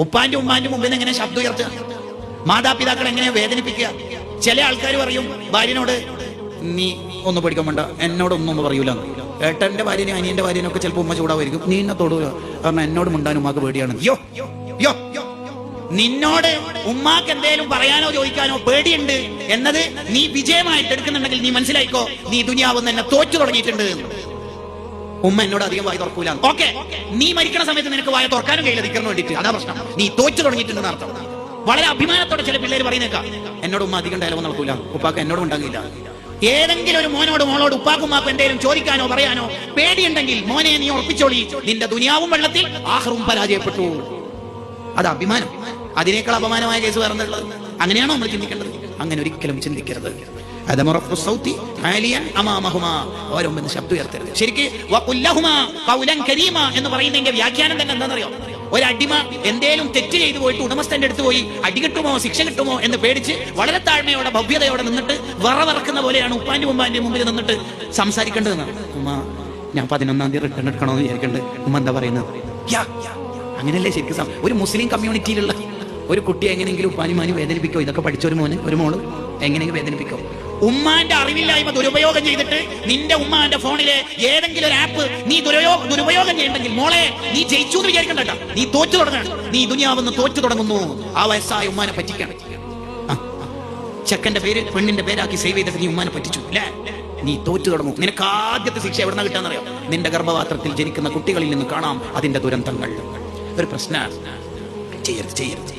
ഉപ്പാന്റെ ഉമ്മാന്റെ മുമ്പിൽ നിന്ന് എങ്ങനെ ശബ്ദം ഉയർത്തുക? മാതാപിതാക്കൾ എങ്ങനെയാ വേദനിപ്പിക്കുക? ചില ആൾക്കാർ പറയും ഭാര്യനോട്, നീ ഒന്നും പഠിക്കാൻ വേണ്ട, എന്നോടൊന്നും പറയൂല. ഏട്ടന്റെ ഭാര്യനും അനിയന്റെ ഭാര്യനൊക്കെ ചിലപ്പോൾ ഉമ്മ ചൂടാവായിരിക്കും. നീ എന്നെ തൊടുക, കാരണം എന്നോട് മുണ്ടാൻ ഉമ്മാക്ക് പേടിയാണ്. യോ യോ നിന്നോട് ഉമ്മാക്ക് എന്തേലും പറയാനോ ചോദിക്കാനോ പേടിയുണ്ട് എന്നത് നീ വിജയമായിട്ട് എടുക്കുന്നുണ്ടെങ്കിൽ നീ മനസ്സിലായിക്കോ, നീ ദുനിയാവ് തന്നെ തോറ്റു തുടങ്ങിയിട്ടുണ്ട്. ഉമ്മ എന്നോട് അധികം വായ തുറക്കൂല. ഓക്കെ, നീ മരിക്കണ സമയത്ത് നിനക്ക് വായ തുറക്കാനും കഴിയില്ല ദിക്കറിന് വേണ്ടിയിട്ട്. അതാ പ്രശ്നം. നീ തോറ്റു തുടങ്ങിയിട്ടുണ്ടെന്ന് അർത്ഥം. വളരെ അഭിമാനത്തോടെ ചില പിള്ളേർ പറയുന്നേക്കാം, എന്നോട് ഉമ്മ അധികം ഡയലോഗ് നടക്കൂല, ഉപ്പാക്ക് എന്നോട് ഉണ്ടാകില്ല. ഏതെങ്കിലും ഒരു മോനോട് മോളോട് ഉപ്പാക്കും ഉമ്മാക്കും എന്തെങ്കിലും ചോദിക്കാനോ പറയാനോ പേടിയുണ്ടെങ്കിൽ മോനെ നീ ഉറപ്പിച്ചോളി, നിന്റെ ദുനിയാവും വെള്ളത്തിൽ ആഖിറവും പരാജയപ്പെട്ടു. അത് അഭിമാനം. അതിനേക്കാൾ അപമാനമായ കേസ് വേറെന്നുള്ളത്. അങ്ങനെയാണോ നമ്മൾ ചിന്തിക്കേണ്ടത്? അങ്ങനെ ഒരിക്കലും ചിന്തിക്കരുത്. ഓരോന്ന് ശബ്ദം ഉയർത്തരുത്. ശരിക്ക് എന്ന് പറയുന്നതിന്റെ വ്യാഖ്യാനം തന്നെ എന്താണെന്നറിയോ? ഒരടിമ എന്തേലും തെറ്റ് ചെയ്തു പോയിട്ട് ഉടമസ്ഥന്റെ അടുത്ത് പോയി അടി കിട്ടുമോ ശിക്ഷ കിട്ടുമോ എന്ന് പേടിച്ച് വളരെ താഴ്മയോടെ ഭവ്യതയോടെ നിന്നിട്ട് വിറവിറക്കുന്ന പോലെയാണ് ഉപ്പാന്റെ ഉമ്മാന്റെ മുമ്പിൽ നിന്നിട്ട് സംസാരിക്കേണ്ടതെന്നാണ്. ഉമ്മ, ഞാൻ 11-ാം തീയതി റിട്ടേൺ എടുക്കണമെന്ന് വിചാരിക്കേണ്ടത്. ഉമ്മ എന്താ പറയുന്നത്? അങ്ങനെയല്ലേ ശരിക്കും ഒരു മുസ്ലിം കമ്മ്യൂണിറ്റിയിലുള്ള ഒരു കുട്ടിയെ എങ്ങനെയെങ്കിലും ഉപ്പാനിമാനി വേദനിപ്പിക്കോ? ഇതൊക്കെ പഠിച്ചൊരു ഒരു മോള് എങ്ങനെയെങ്കിലും വേദനിപ്പിക്കോ? ഉമ്മാന്റെ അറിവില്ലായ്മ ദുരുപയോഗം ചെയ്തിട്ട് നിന്റെ ഉമ്മാന്റെ ഫോണിലെ ഏതെങ്കിലും ഒരു ആപ്പ് നീ ദുരുപയോഗം ചെയ്യണമെങ്കിൽ മോളെ നീ ജയിച്ചു എന്ന് വിചാരിക്കണ്ട, നീ തോറ്റു തുടങ്ങണം. നീ ദുനിയാവെന്ന് തോറ്റു തുടങ്ങുന്നു. ആ വയസ്സായ ഉമ്മാനെ പറ്റിക്കണം. ചെക്കന്റെ പേര് പെണ്ണിന്റെ പേരാക്കി സേവ് ചെയ്തിട്ട് നീ ഉമ്മാനെ പറ്റിച്ചു അല്ലേ? നീ തോറ്റു തുടങ്ങും. നിനക്ക് ആദ്യത്തെ ശിക്ഷ എവിടെ നിന്ന് കിട്ടാന്നറിയാം? നിന്റെ ഗർഭപാത്രത്തിൽ ജനിക്കുന്ന കുട്ടികളിൽ നിന്ന് കാണാം അതിന്റെ ദുരന്തങ്ങൾ. ഒരു പ്രശ്നം ചെയ്യരുത്.